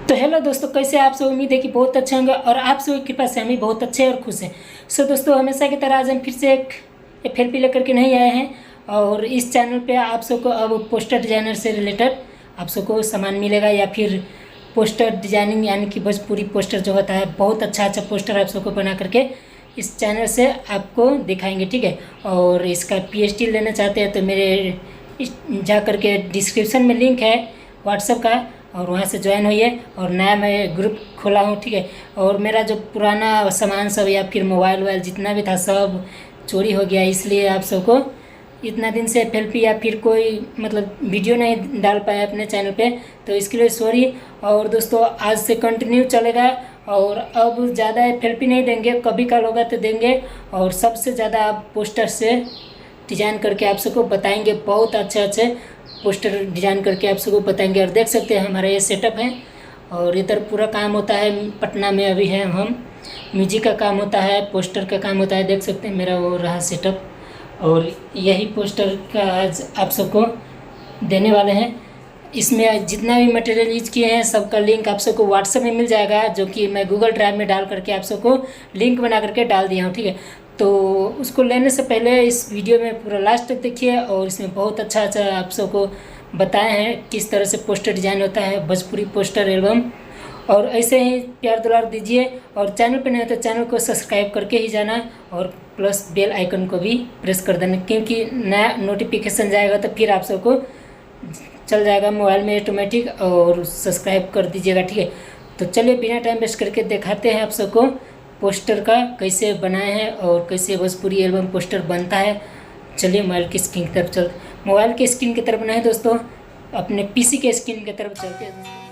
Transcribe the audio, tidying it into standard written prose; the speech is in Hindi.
तो हेलो दोस्तों, कैसे आप सब। उम्मीद है कि बहुत अच्छे होंगे और आप सब की कृपा से हम भी बहुत अच्छे और खुश हैं। सो दोस्तों, हमेशा की तरह आज हम फिर से एक FLP लेकर के नहीं आए हैं और इस चैनल पे आप सबको अब पोस्टर डिजाइनर से रिलेटेड आप सबको सामान मिलेगा या फिर पोस्टर डिजाइनिंग यानी कि भोजपुरी पोस्टर जो होता है, बहुत अच्छा पोस्टर आप सबको बना करके इस चैनल से आपको दिखाएंगे, ठीक है। और इसका PhD लेना चाहते हैं तो मेरे जा करके डिस्क्रिप्शन में लिंक है व्हाट्सएप का, और वहाँ से ज्वाइन होइए। और नया मैं ग्रुप खोला हूँ, ठीक है। और मेरा जो पुराना सामान सब या फिर मोबाइल वोबाइल जितना भी था सब चोरी हो गया, इसलिए आप सबको इतना दिन से FLP या फिर कोई मतलब वीडियो नहीं डाल पाया अपने चैनल पे, तो इसके लिए सॉरी। और दोस्तों, आज से कंटिन्यू चलेगा और अब ज़्यादा FLP नहीं देंगे, कभी कल होगा तो देंगे। और सबसे ज़्यादा आप पोस्टर से डिज़ाइन करके आप सबको बताएंगे, बहुत अच्छे पोस्टर डिज़ाइन करके आप सबको बताएंगे। और देख सकते हैं हमारा ये सेटअप है और इधर पूरा काम होता है। पटना में अभी है हम, म्यूजिक का काम होता है, पोस्टर का काम होता है। देख सकते हैं मेरा वो रहा सेटअप, और यही पोस्टर का आज आप सबको देने वाले हैं। इसमें जितना भी मटेरियल यूज किए हैं सबका लिंक आप सबको व्हाट्सएप में मिल जाएगा, जो कि मैं गूगल ड्राइव में डाल करके आप सबको लिंक बना करके डाल दिया हूँ, ठीक है। तो उसको लेने से पहले इस वीडियो में पूरा लास्ट तक देखिए, और इसमें बहुत अच्छा आप सबको बताए हैं किस तरह से पोस्टर डिज़ाइन होता है, भोजपुरी पोस्टर एल्बम। और ऐसे ही प्यार दुलार दीजिए, और चैनल पे नहीं हो तो चैनल को सब्सक्राइब करके ही जाना, और प्लस बेल आइकन को भी प्रेस कर देना, क्योंकि नया नोटिफिकेशन जाएगा तो फिर आप सबको चल जाएगा मोबाइल में ऑटोमेटिक, और सब्सक्राइब कर दीजिएगा, ठीक है। तो चलिए बिना टाइम वेस्ट करके दिखाते हैं आप सबको पोस्टर का कैसे बनाए हैं और कैसे भोजपुरी एल्बम पोस्टर बनता है। चलिए मोबाइल की स्क्रीन की तरफ मोबाइल की स्क्रीन की तरफ नहीं दोस्तों, अपने PC के स्क्रीन की तरफ चलते हैं दोस्तों।